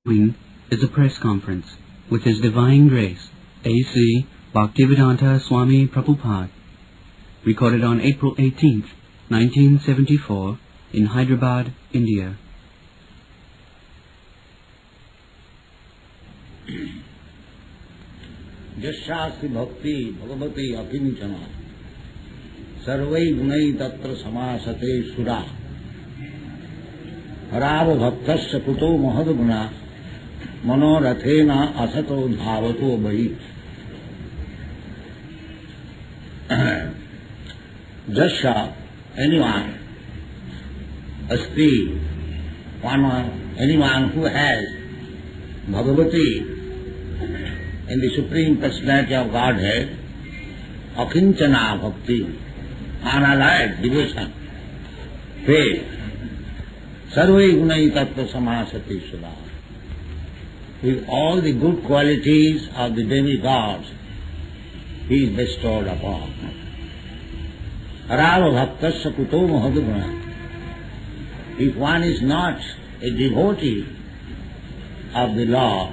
Following is a press conference with His Divine Grace, A.C. Bhaktivedanta Swami Prabhupada, recorded on April 18th, 1974, in Hyderabad, India. Jasyasti bhakti bhagavati akinchana sarvai gunai tatra samasate sura harava bhaktasya puto mahadguna manorathena asato dhavato bhayi. Jasya, anyone, asti, anyone who has Bhagavati in the Supreme Personality of Godhead, akinchana bhakti, unallied devotion, faith, sarvai gunai tattva samasati sudha, with all the good qualities of the demigods he is bestowed upon. Arava bhaktasya kuto mahadguna. If one is not a devotee of the Lord,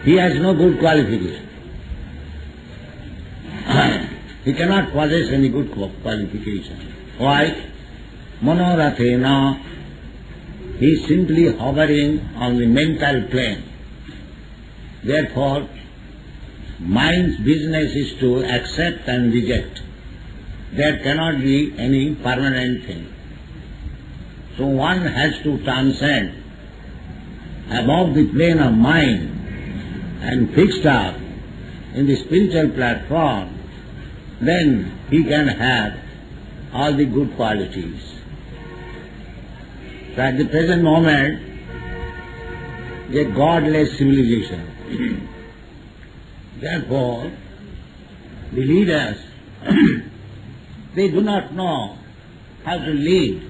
he has no good qualification. He cannot possess any good qualification. Why? Manorathena. He is simply hovering on the mental plane. Therefore, mind's business is to accept and reject. There cannot be any permanent thing. So one has to transcend above the plane of mind and fixed up in the spiritual platform, then he can have all the good qualities. So at the present moment, a godless civilization. Therefore, the leaders, they do not know how to lead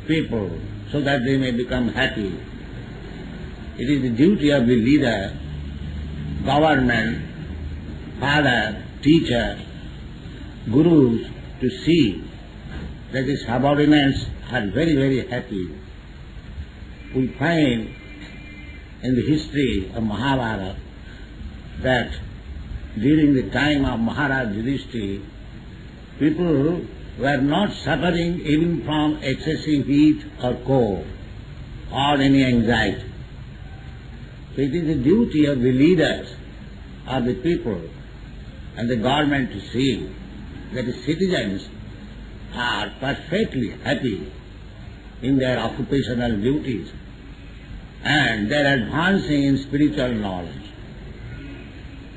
people so that they may become happy. It is the duty of the leader, government, father, teacher, gurus to see that the subordinates are very, very happy. We find in the history of Mahabharata that during the time of Maharaja Bharata, people were not suffering even from excessive heat or cold or any anxiety. So it is the duty of the leaders of the people and the government to see that the citizens are perfectly happy in their occupational duties and they are advancing in spiritual knowledge.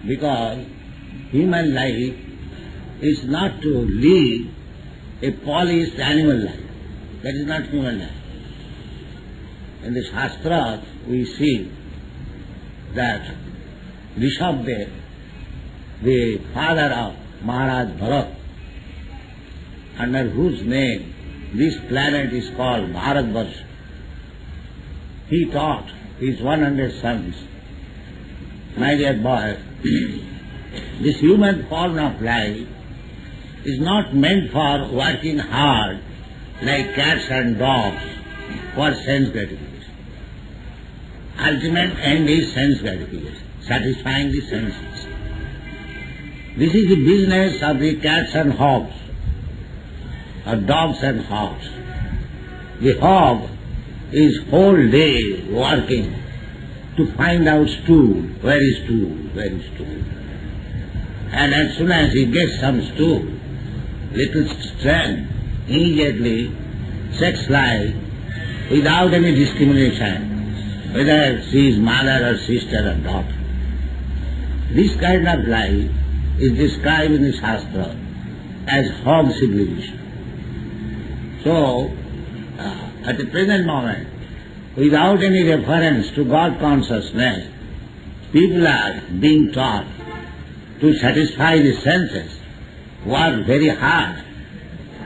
Because human life is not to live a polished animal life. That is not human life. In the sastras we see that Rsabhadeva, the father of Maharaja Bharata, under whose name this planet is called Bharata-varsa, he taught his 100 sons, my dear boy, this human form of life is not meant for working hard like cats and dogs for sense gratification. Ultimate end is sense gratification, satisfying the senses. This is the business of the cats and hogs, or dogs and hogs. The hog is whole day working to find out stool, where is stool, where is stool. And as soon as he gets some stool, little strength, immediately sex life without any discrimination, whether she is mother or sister or daughter. This kind of life is described in the Shastra as hog civilization. So, at the present moment, without any reference to God consciousness, people are being taught to satisfy the senses, work very hard,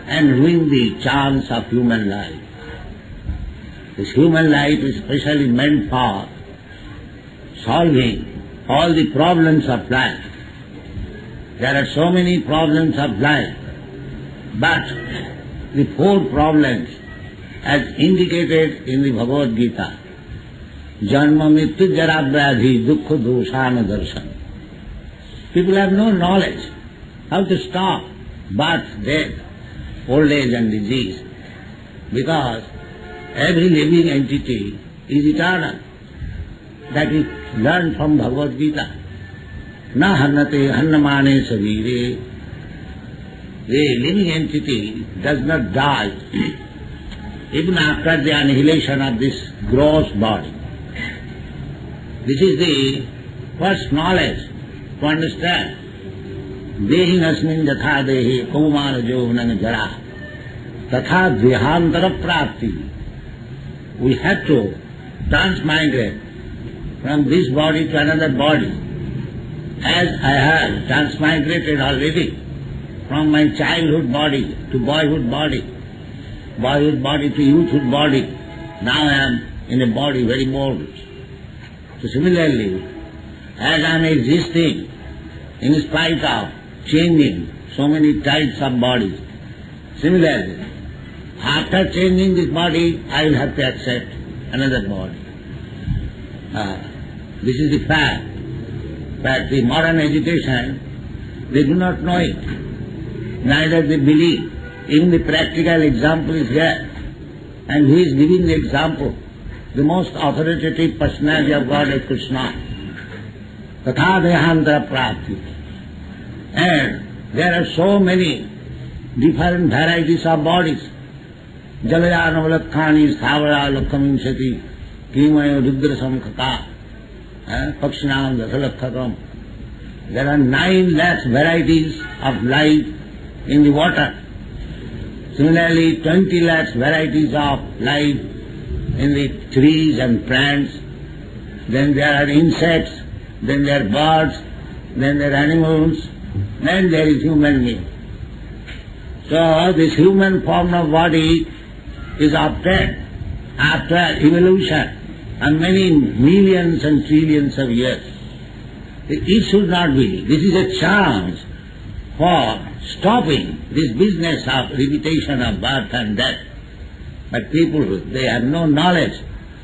and ruin the charms of human life. This human life is specially meant for solving all the problems of life. There are so many problems of life, but the four problems as indicated in the Bhagavad Gita Janma Mrityu Jara Vyadhi Dukkha Doshana Darshan. People have no knowledge how to stop birth, death, old age and disease, because every living entity is eternal. That we learn from Bhagavad Gita. Na harnate hannamane savire. The living entity does not die even after the annihilation of this gross body. This is the first knowledge to understand. Dehinasmin yatha dehi kaumana jovanang jara tatha dehantara prapti. We have to transmigrate from this body to another body. As I have transmigrated already from my childhood body to boyhood body to youthhood body, now I am in a body very old. So similarly, as I am existing in spite of changing so many types of bodies, similarly, after changing this body, I will have to accept another body. This is the fact. But the modern education, they do not know it. Neither they believe. Even the practical example is there. And who is giving the example? The most authoritative personality of God is Krishna. Tatha dehantara prapti. And there are so many different varieties of bodies. Jalayana valakkani sthavara lakkhaminsati kimaya rudra samkhaka pakshinam dasalakkhakam. There are 9 lakh varieties of life in the water. Similarly, 20 lakhs varieties of life in the trees and plants. Then there are insects, then there are birds, then there are animals, then there is human being. So this human form of body is obtained after evolution and many millions and trillions of years. It should not be. This is a chance for stopping this business of repetition of birth and death. But people, they have no knowledge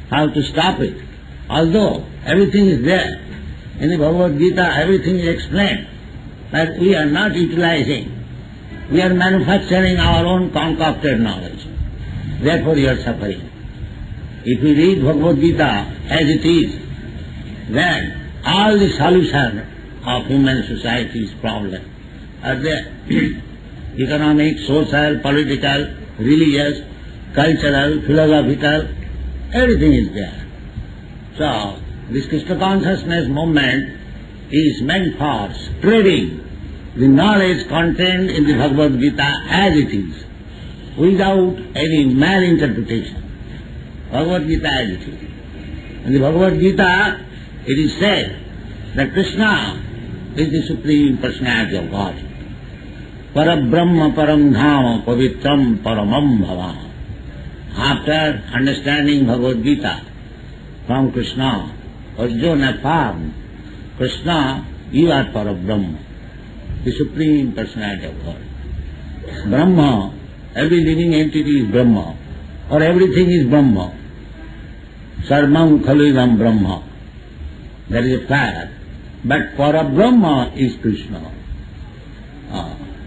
how to stop it. Although everything is there. In the Bhagavad Gita, everything is explained. But we are not utilizing. We are manufacturing our own concocted knowledge. Therefore you are suffering. If we read Bhagavad Gita as it is, then all the solution of human society's problem are there. Economic, social, political, religious, cultural, philosophical, everything is there. So, this Krishna consciousness movement is meant for spreading the knowledge contained in the Bhagavad Gita as it is, without any malinterpretation. Bhagavad Gita as it is. In the Bhagavad Gita, it is said that Krishna is the Supreme Personality of God. Parabrahma param dhama pavitram paramam bhava. After understanding Bhagavad Gita from Krishna, Arjuna affirmed, Krishna, you are Parabrahma, the Supreme Personality of God. Brahma, every living entity is Brahma, or everything is Brahma. Sarvam khalidam Brahma. That is a fact. But Parabrahma is Krishna,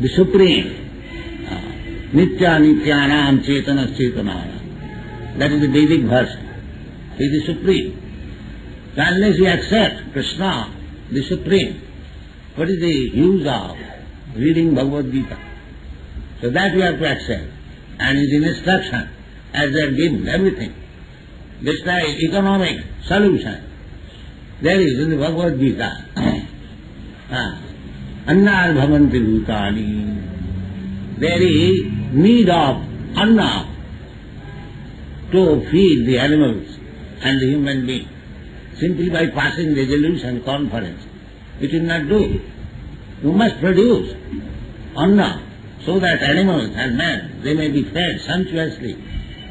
the Supreme. Nitya nityanam chetana chetanaya. That is the Vedic verse. He is the Supreme. So unless you accept Krishna, the Supreme, what is the use of reading Bhagavad Gita? So that we have to accept. And his instruction, as they are given, everything. Just like economic solution, there is in the Bhagavad Gita. Annar bhavanti bhutani. There is need of anna to feed the animals and the human being. Simply by passing resolution conference, it will not do. You must produce anna so that animals and men, they may be fed sumptuously.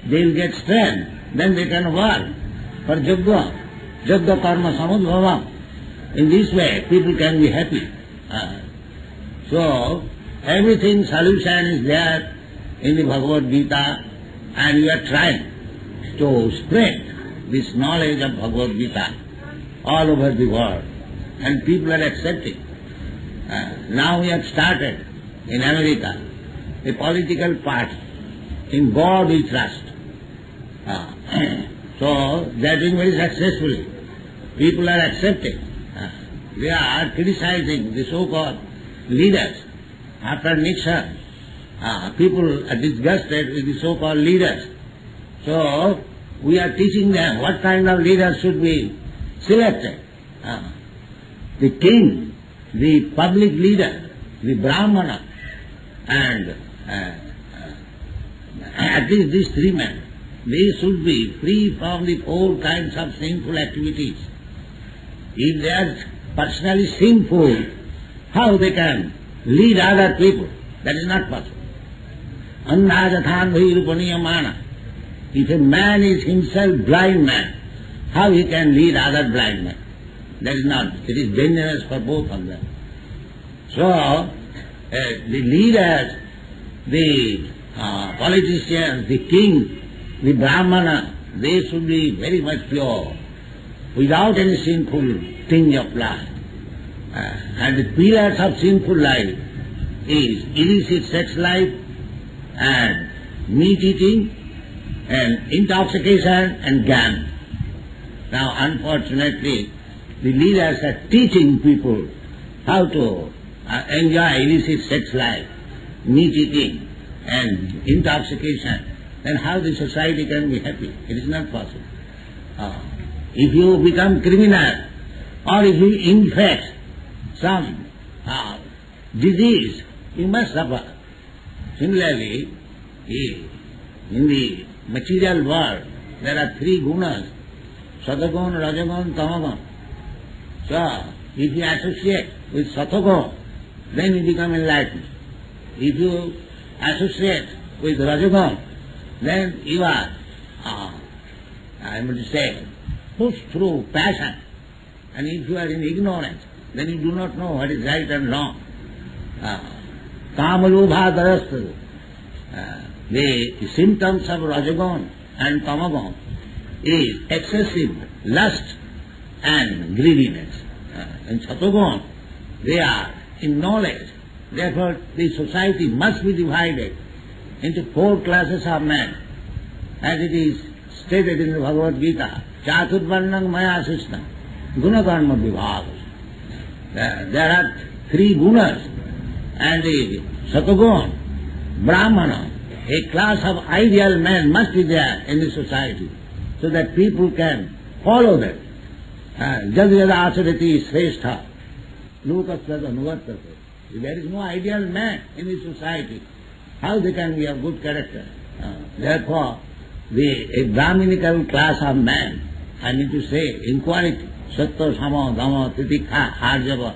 They will get strength, then they can work for Jagga karma samudbhava. In this way, people can be happy. So, everything solution is there in the Bhagavad Gita, and we are trying to spread this knowledge of Bhagavad Gita all over the world, and people are accepting. Now we have started in America a political party. In God we trust. So they are doing very successfully. People are accepting. They are criticizing the so-called leaders. After Nixon, people are disgusted with the so-called leaders. So we are teaching them what kind of leaders should be selected. The king, the public leader, the Brahmana, and at least these three men, they should be free from the four kinds of sinful activities. If they are personally sinful, how they can lead other people? That is not possible. Annajathan bhirupaniya. If a man is himself blind man, how he can lead other blind men? That is not. It is dangerous for both of them. So, the leaders, the politicians, the king, the Brahmana, they should be very much pure, without any sinful tinge of life. And the pillars of sinful life is illicit sex life and meat eating and intoxication and gambling. Now unfortunately the leaders are teaching people how to enjoy illicit sex life, meat eating and intoxication. Then how the society can be happy? It is not possible. If you become criminal or if you infect some disease, you must suffer. Similarly, in the material world, there are three gunas, Satagun, Rajagun, Tamagun. So, if you associate with Satagun, then you become enlightened. If you associate with Rajagun, then you are, I would say, pushed through passion. And if you are in ignorance, then you do not know what is right and wrong. Kamalubha. The symptoms of Rajagun and Tamagun is excessive lust and greediness. In Satagun, they are in knowledge. Therefore, the society must be divided into four classes of men, as it is stated in the Bhagavad Gita. Chaturvarnang maya sishna, gunakarma vibhagas. There are three gunas, and the Satagun, Brahmana, a class of ideal men must be there in the society, so that people can follow them. Jadyada asarati srestha, lokasvada nuvartate. If there is no ideal man in the society, how they can be of good character? Therefore, a Brahminical class of men, I mean to say, in quality, sattva, sama, dhamma, titikha, arjava,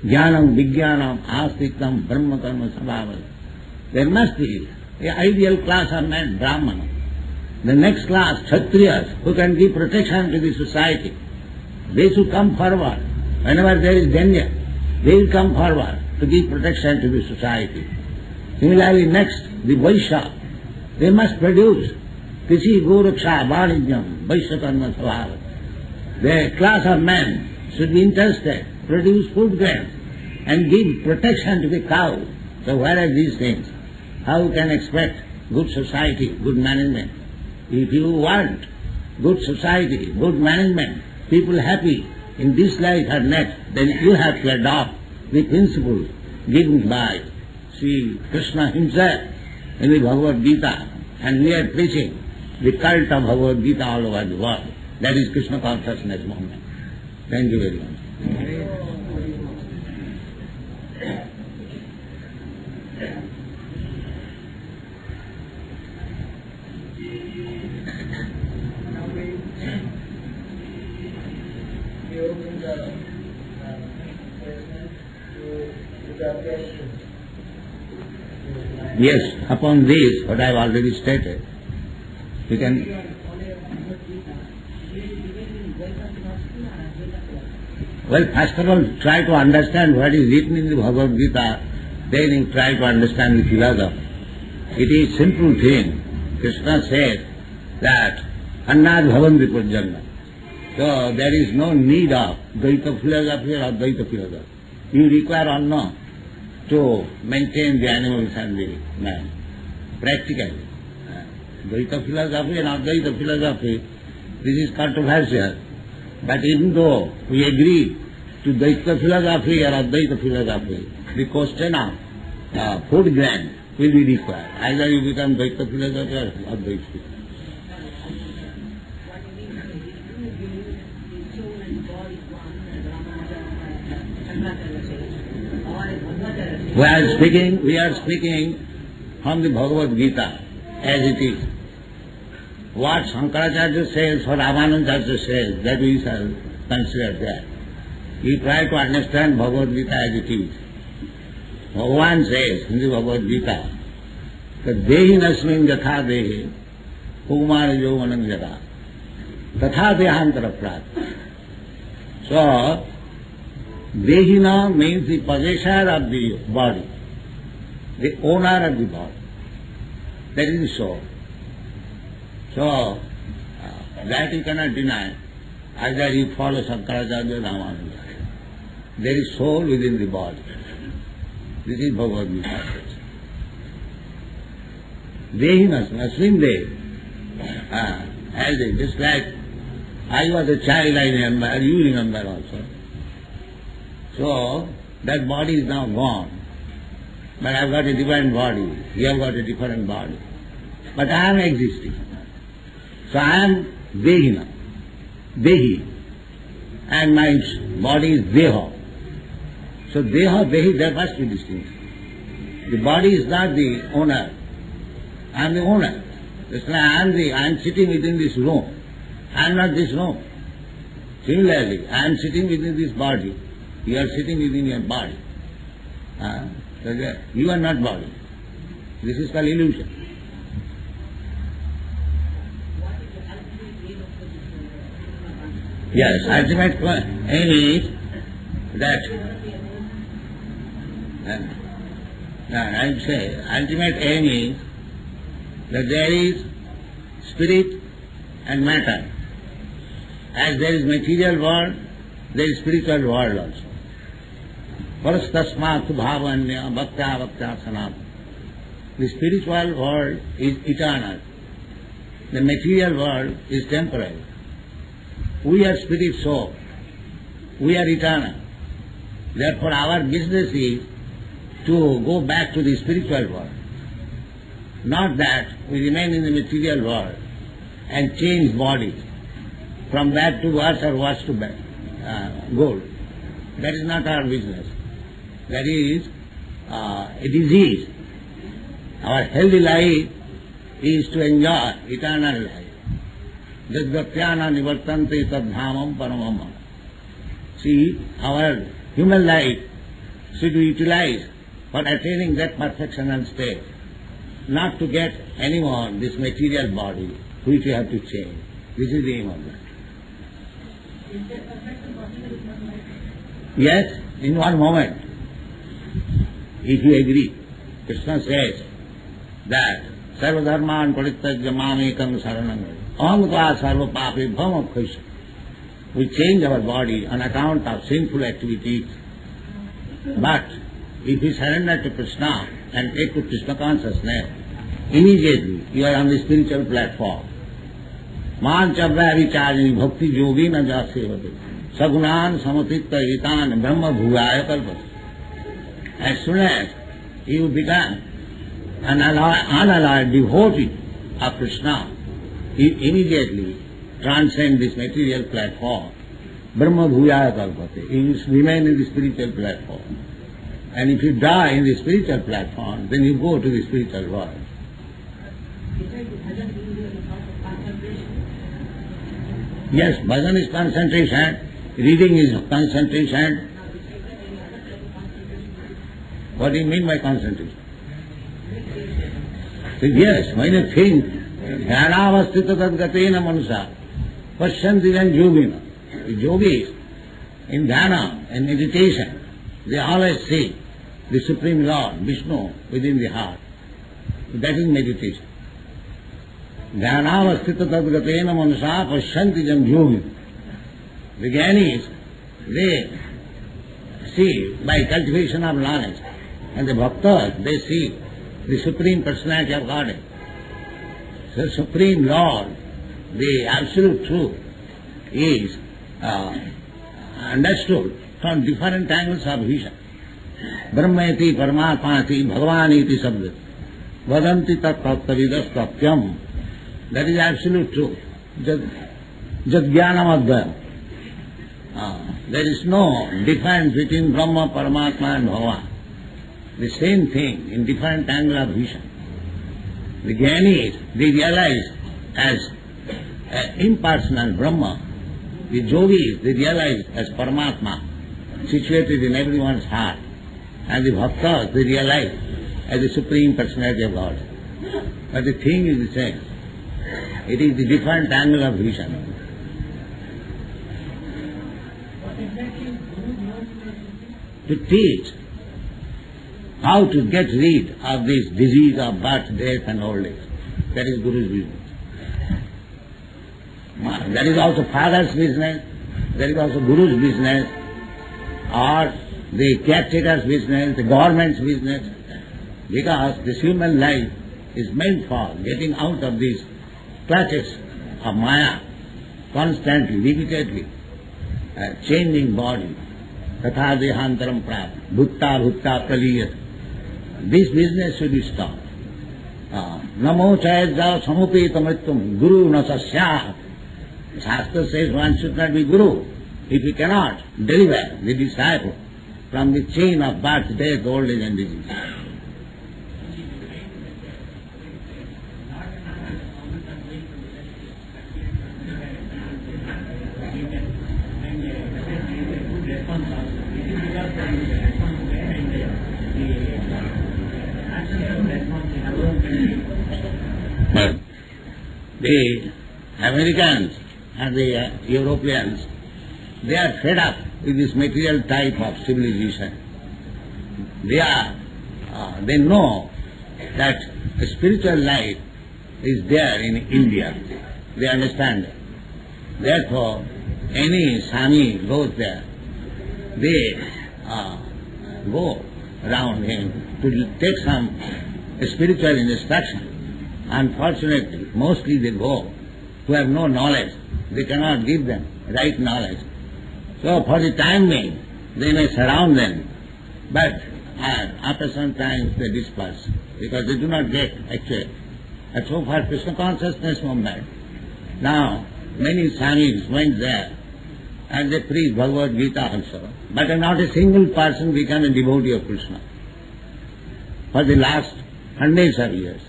jnanam, vijnanam, astiktam, brahma karma, sabhava. There must be an ideal class of men, Brahmana. The next class, Kshatriyas, who can give protection to the society. They should come forward. Whenever there is danger, they will come forward to give protection to the society. Similarly, next, the Vaishya, they must produce Krishi, Goraksha, Vanijnam, Vaishya karma sabhava. The class of men should be interested, produce food grains, and give protection to the cow. So where are these things? How you can expect good society, good management? If you want good society, good management, people happy in this life or next, then you have to adopt the principles given by Sri Krishna himself in the Bhagavad Gita, and we are preaching the cult of Bhagavad Gita all over the world. That is Krishna consciousness movement. Thank you very much. Yes, upon this, what I have already stated, we can... Well, first of all, try to understand what is written in the Bhagavad Gita, then you try to understand the philosophy. It is simple thing. Krishna said that Annad bhavanti purjanna. So there is no need of Dvaita philosophy or Advaita philosophy. You require anna to maintain the animals and the man, practically. Dvaita philosophy and Advaita philosophy, this is controversial. But even though we agree to Dvaita philosophy or Advaita philosophy, the question of food gland will be required. Either you become Dvaita philosophy or Advaita philosophy. We are speaking from the Bhagavad Gita as it is. What Shankaracharya says or Ramanujacharya says, that we shall consider that. We try to understand Bhagavad Gita as it is. Bhagavan says in the Bhagavad Gita that Dehi nasmin yatha dehi kumara yovanam yada tatha dehantara prat. So, Dehina means the possessor of the body, the owner of the body. That is the soul. So, that you cannot deny. Either you follow Shankaracharya or Ramanujacharya. There is soul within the body. This is Bhagavad Gita. Dehinas, asmin dehi. As it, just like I was a child, I remember, you remember also. So, that body is now gone. But I have got a different body. You have got a different body. But I am existing. So I am Dehina, Dehi. And my body is Deha. So Deha, Dehi, there must be distinction. The body is not the owner. I am the owner. Just like I am sitting within this room. I am not this room. Similarly, I am sitting within this body. You are sitting within your body. So you are not body. This is called illusion. Yes, ultimate aim is that I would say ultimate aim is that there is spirit and matter. As there is material world, there is spiritual world also. Parastasmat bhavanya bhakta bhakta sanat. The spiritual world is eternal. The material world is temporary. We are spirit soul. We are eternal. Therefore our business is to go back to the spiritual world. Not that we remain in the material world and change bodies from bad to worse or worse to bad, good. That is not our business. That is a disease. Our healthy life is to enjoy eternal life. Jadgatyana nivartante taddhamam paramam. See, our human life should be utilized for attaining that perfection and state, not to get anymore this material body which we have to change. This is the aim of that. Yes, in one moment. If you agree, Krishna says that sarva dharman parittajya mamekam saranam aham tva sarva pape bhama khaisha. We change our body on account of sinful activities, but if you surrender to Krishna and take to Krishna consciousness, immediately you are on the spiritual platform. Man chabra vicharani bhakti yogi na jasevate sagunan samatitta itan brahma bhugaya kalpati. As soon as you become an unalloyed devotee of Krishna, you immediately transcend this material platform. Brahma bhuyaya kalpate. You remain in the spiritual platform. And if you die in the spiritual platform, then you go to the spiritual world. Yes, bhajan is concentration, reading is concentration. What do you mean by concentration? So yes, when you think, dhyanavastita tadgatena manusa, pasyantijan yogina. The yogis in dhyana and meditation, they always see the Supreme Lord, Vishnu, within the heart. That is meditation. Dhyanavastita tadgatena manasa pashyanti jam yogi. The jnanis, they see by cultivation of knowledge, and the bhaktas, they see the Supreme Personality of Godhead. So Supreme Lord, the absolute truth, is understood from different angles of vision. Brahmeti, Paramatmati, Bhagavaniti sabda. Vadanti tat tattvavidas tatyam. That is absolute truth. Jad jnanam advayam. There is no difference between Brahma, Paramatma and Bhagavan. The same thing in different angle of vision. The jnanis, they realize as impersonal Brahma. The yogis, they realize as Paramatma, situated in everyone's heart. And the bhaktas, they realize as the Supreme Personality of God. But the thing is the same. It is the different angle of vision. To teach how to get rid of this disease of birth, death and old age. That is Guru's business. That is also father's business, that is also Guru's business, or the caretaker's business, the government's business, because this human life is meant for getting out of these clutches of Maya, constantly, repeatedly, changing body, tatha dehantaram prap, bhutta praliyat. This business should be stopped. Namo chayadja samupeta mrityum guru na sasyat. Shastra says one should not be guru if he cannot deliver the disciple from the chain of birth, death, old age and disease. The Americans and the Europeans, they are fed up with this material type of civilization. They know that a spiritual life is there in India. They understand it. Therefore, any Swami goes there, they go around him to take some spiritual instruction. Unfortunately, mostly they go who have no knowledge. They cannot give them right knowledge. So for the time being, they may surround them, but after some time they disperse, because they do not get actually a so far Krishna consciousness movement. Now, many Swamis went there and they preach Bhagavad Gita also, but not a single person became a devotee of Krishna for the last hundreds of years.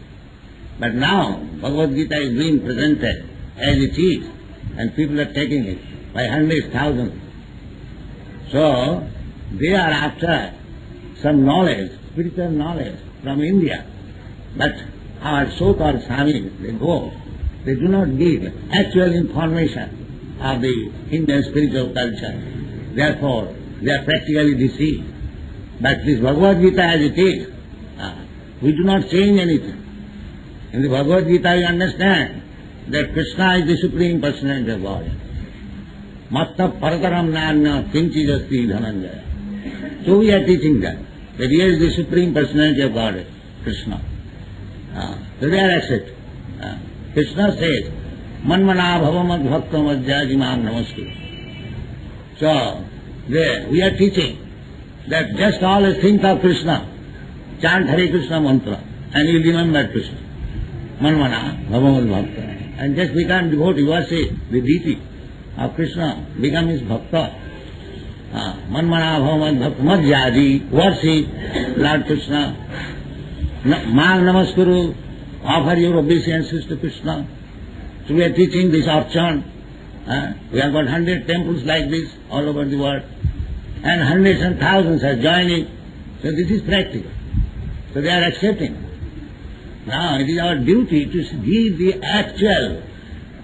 But now Bhagavad Gita is being presented as it is, and people are taking it by hundreds, thousands. So they are after some knowledge, spiritual knowledge from India. But our so-called Swamis, they go, they do not give actual information of the Indian spiritual culture. Therefore, they are practically deceived. But this Bhagavad Gita as it is, we do not change anything. In the Bhagavad Gita you understand that Krishna is the Supreme Personality of God. Matta parataram nanya kinchijasti dhananjaya. So we are teaching them that he is the Supreme Personality of God, Krishna. So they are accepted. Krishna says, manmana bhavamad bhaktam ajjajimam namaskuru. So we are teaching that just always think of Krishna, chant Hare Krishna mantra, and you remember Krishna. Manmana bhavamad bhaktam. And just become devotee, worship the deity of Krishna, become his bhakta. Manmana bhavamad bhaktam madhyadi, worship Lord Krishna. Mang namaskuru, offer your obeisances to Krishna. So we are teaching this archan. We have got 100 temples like this all over the world. And hundreds and thousands are joining. So this is practical. So they are accepting. Now it is our duty to give the actual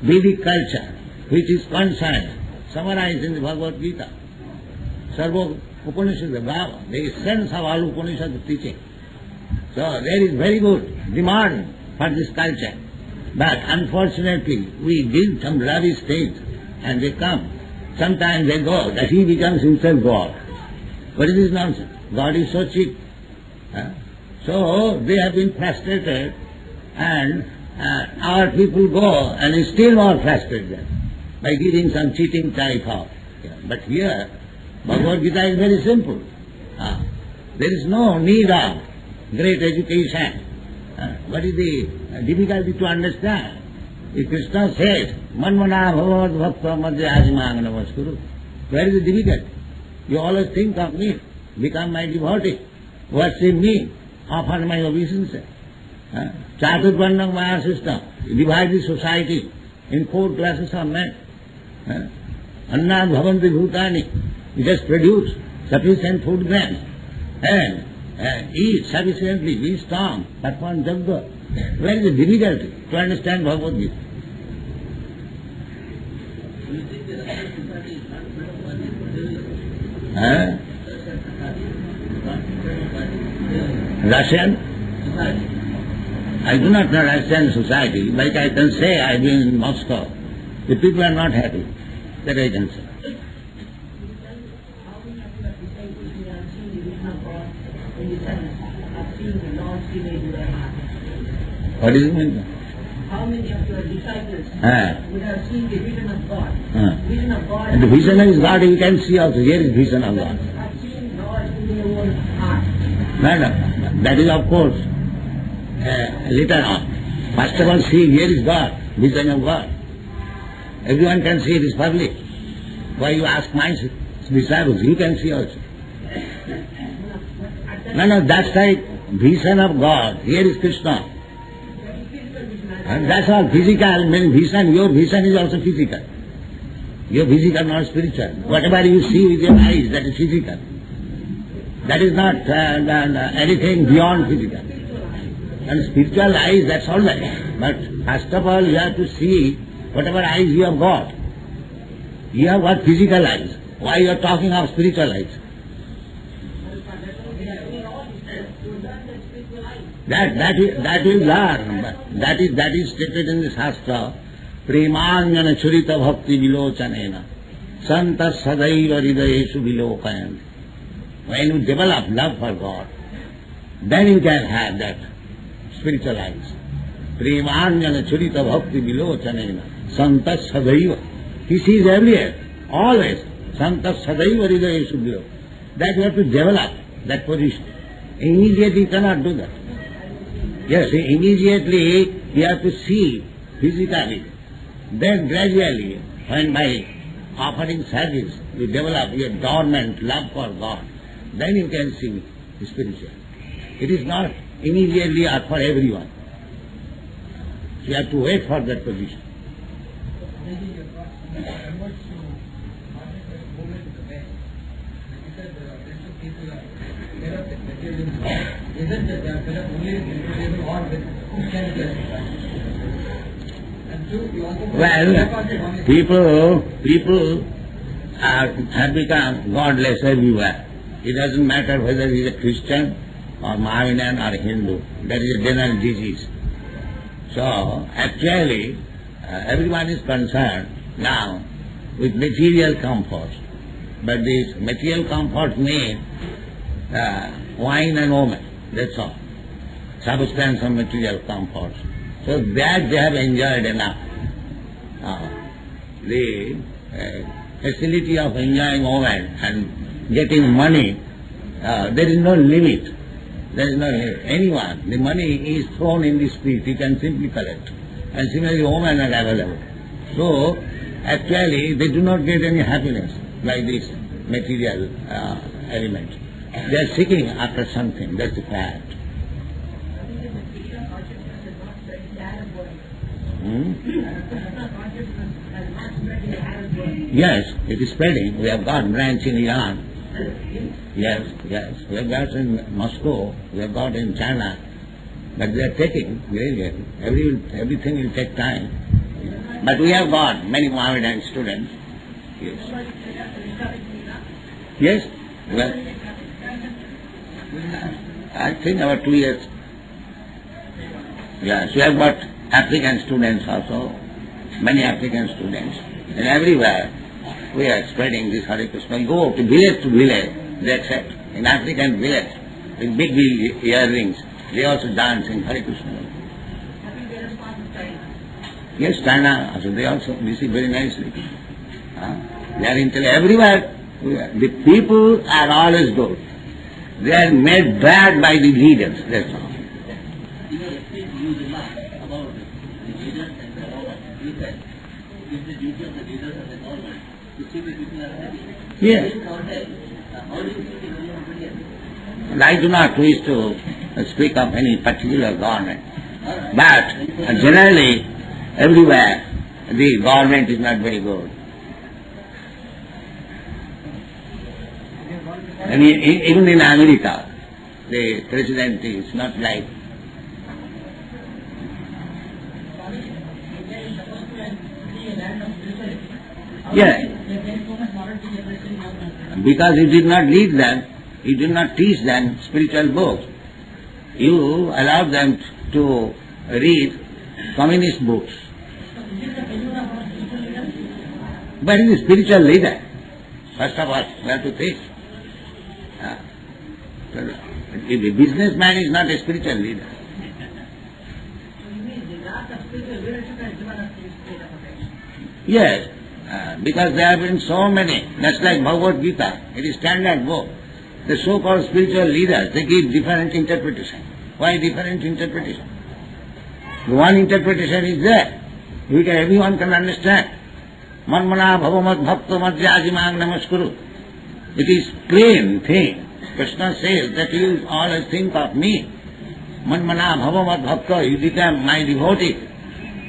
Vedic culture, which is concerned, summarized in the Bhagavad Gita. Sarva Upanishad, the essence of all Upanishad teaching. So there is very good demand for this culture. But unfortunately, we give some rubbish things and they come. Sometimes they go, that he becomes himself God. What is this nonsense? God is so cheap. So they have been frustrated, and our people go and is still more frustrated by giving some cheating type of. But here, Bhagavad Gita is very simple. There is no need of great education. What is the difficulty to understand? If Krishna says, Manmana bhavad bhakta madhya ajimang namaskuru, where is the difficulty? You always think of me, become my devotee, worship me, offer my obeisances. Chaturvarnam Maya system, divide the society in 4 classes of men. Anna bhavanti bhutani, you just produce sufficient food grains and eat sufficiently, be strong, perform jagga. Where is the difficulty to understand Bhagavad Gita? Russian? I do not know Russian society, but I can say I have been in Moscow. The people are not happy. That I can say. What does it mean? How many of your disciples would have seen the vision of God? Vision of God. And the vision of God you can see also. Here is vision of God. Have seen God in their own heart. No. That is of course later on. First of all, see, here is God, vision of God. Everyone can see it is public. Why you ask my disciples? You can see also. No, that's like vision of God. Here is Krishna. And that's all physical, meaning vision, your vision is also physical. Your physical, not spiritual. Whatever you see with your eyes, that is physical. That is not anything beyond physical. And spiritual eyes, that's all right. But first of all, you have to see whatever eyes you have got. You have got physical eyes. Why you are talking of spiritual eyes? That will learn. That is stated in the Shastra. Premanjana churita bhakti vilochanena. Santa sadaiva hridayeshu vilokayan. When you develop love for God, then you can have that spiritual eyes. Premanjana churita bhakti vilochanena. Santa sadaiva. He sees everywhere, always. Santa sadaiva hridayeshu vilokayan. That you have to develop, that position. Immediately you cannot do that. Yes, immediately you have to see physically. Then gradually, when by offering service you develop your dormant love for God, then you can see spiritual. It is not immediately or for everyone. You have to wait for that position. Isn't that they are fed up only with materialism or with who can justify? And two, you also people have become godless everywhere. It doesn't matter whether he is a Christian or Mohammedan or Hindu. That is a general disease. So actually, everyone is concerned now with material comforts. But these material comforts mean wine and woman, that's all. Substance and material comforts. So that they have enjoyed enough. The facility of enjoying woman and getting money, there is no limit. There is no limit. Anyone, the money is thrown in the street, you can simply collect. And similarly, women are available. So actually, they do not get any happiness by this material element. They are seeking after something, that's the fact. Yes, it is spreading. We have got branch in Iran. Yes. We have got in Moscow, we have got in China. But they are taking gradually. Everything will take time. But we have got many Mohammedan students. Yes. Well, I think about 2 years. Yes, we have got African students also, many African students, and everywhere we are spreading this Hare Krishna. You go to village, they accept. In African village, with big earrings, they also dance in Hare Krishna. Yes, China, also they also receive very nicely. They are everywhere. The people are always good. They are made bad by the leaders, that's all. Yes. And I do not wish to speak of any particular government, but generally, everywhere, the government is not very good. And even in America, the president is not like. Yes. Because you did not lead them, you did not teach them spiritual books. You allowed them to read communist books. But he is a spiritual leader. First of all, we have to teach. If a businessman is not a spiritual leader. Yes, because there have been so many, just like Bhagavad Gita, it is standard book. The so-called spiritual leaders, they give different interpretation. Why different interpretation? The one interpretation is there, everyone can understand. Manmana bhavamad bhakta madhyajimang namaskuru. It is plain thing. Krishna says that you always think of me. Manmana bhavamad bhakta, you become my devotee.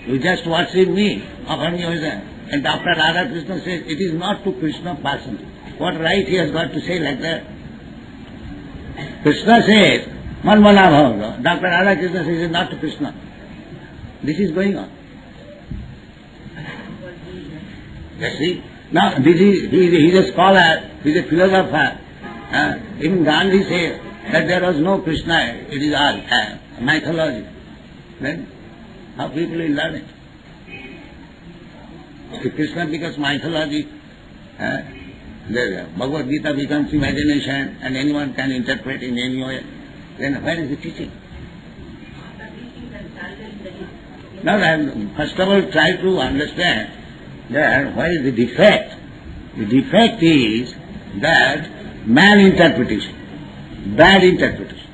You just worship me, offer me yourself. And after Radha Krishna says, it is not to Krishna person. What right he has got to say like that? Krishna says, Manmana bhavamad. Dr. Radha Krishna says, it is not to Krishna. This is going on. You see? Now, he is a scholar, he is a philosopher. Even Gandhi said that there was no Krishna, it is all mythology. Then, how people will learn it? If Krishna becomes mythology, the Bhagavad Gita becomes imagination and anyone can interpret in any way, then where is the teaching? Now, first of all, try to understand that where is the defect. The defect is that malinterpretation, bad interpretation.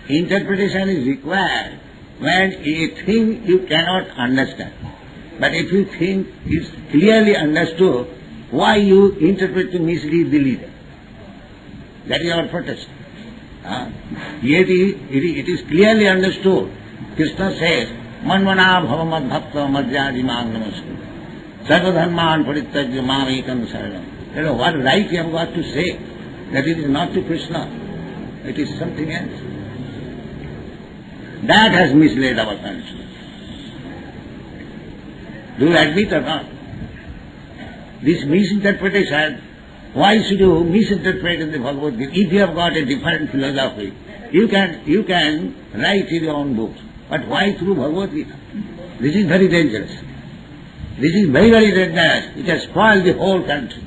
Interpretation is required when a thing you cannot understand. But if you think it's clearly understood, why you interpret to mislead the leader? That is our protest. Yet it is clearly understood. Krishna says, Manmana bhavamad bhakta madhyajimang namaskuru. Sarvadharman parittajya mam ekam saranam. What right you have got to say that it is not to Krishna, it is something else. That has misled our consciousness. Do you admit or not? This misinterpretation, why should you misinterpret in the Bhagavad Gita? If you have got a different philosophy, you can write in your own books. But why through Bhagavad Gita? This is very dangerous. This is very, very dangerous. It has spoiled the whole country.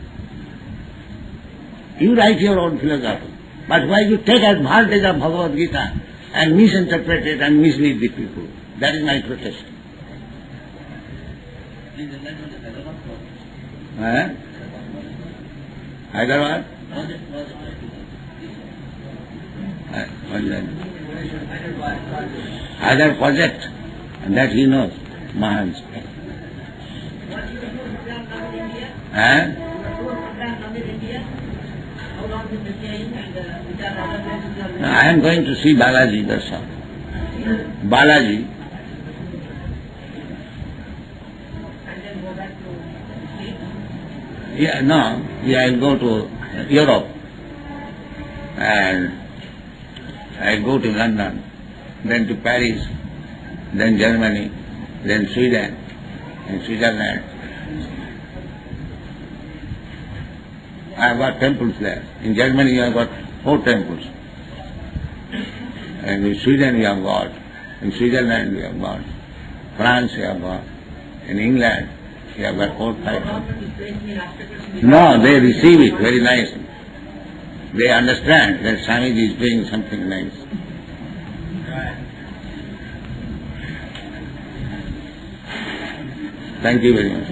You write your own philosophy. But why you take advantage of Bhagavad Gita and misinterpret it and mislead the people? That is my protest. Hyderabad? Other project, and that he knows, Mahans. I am going to see Balaji, that's all. Balaji. I'll go to Europe and I'll go to London, then to Paris, then Germany, then Sweden and Switzerland. I have got temples there. In Germany I have got 4 temples. And in Sweden we have got, in Switzerland we have got. France you have got, in England you have got 4 5. Government is taking aspects. No, they receive it very nicely. They understand that Swamiji is doing something nice. Thank you very much.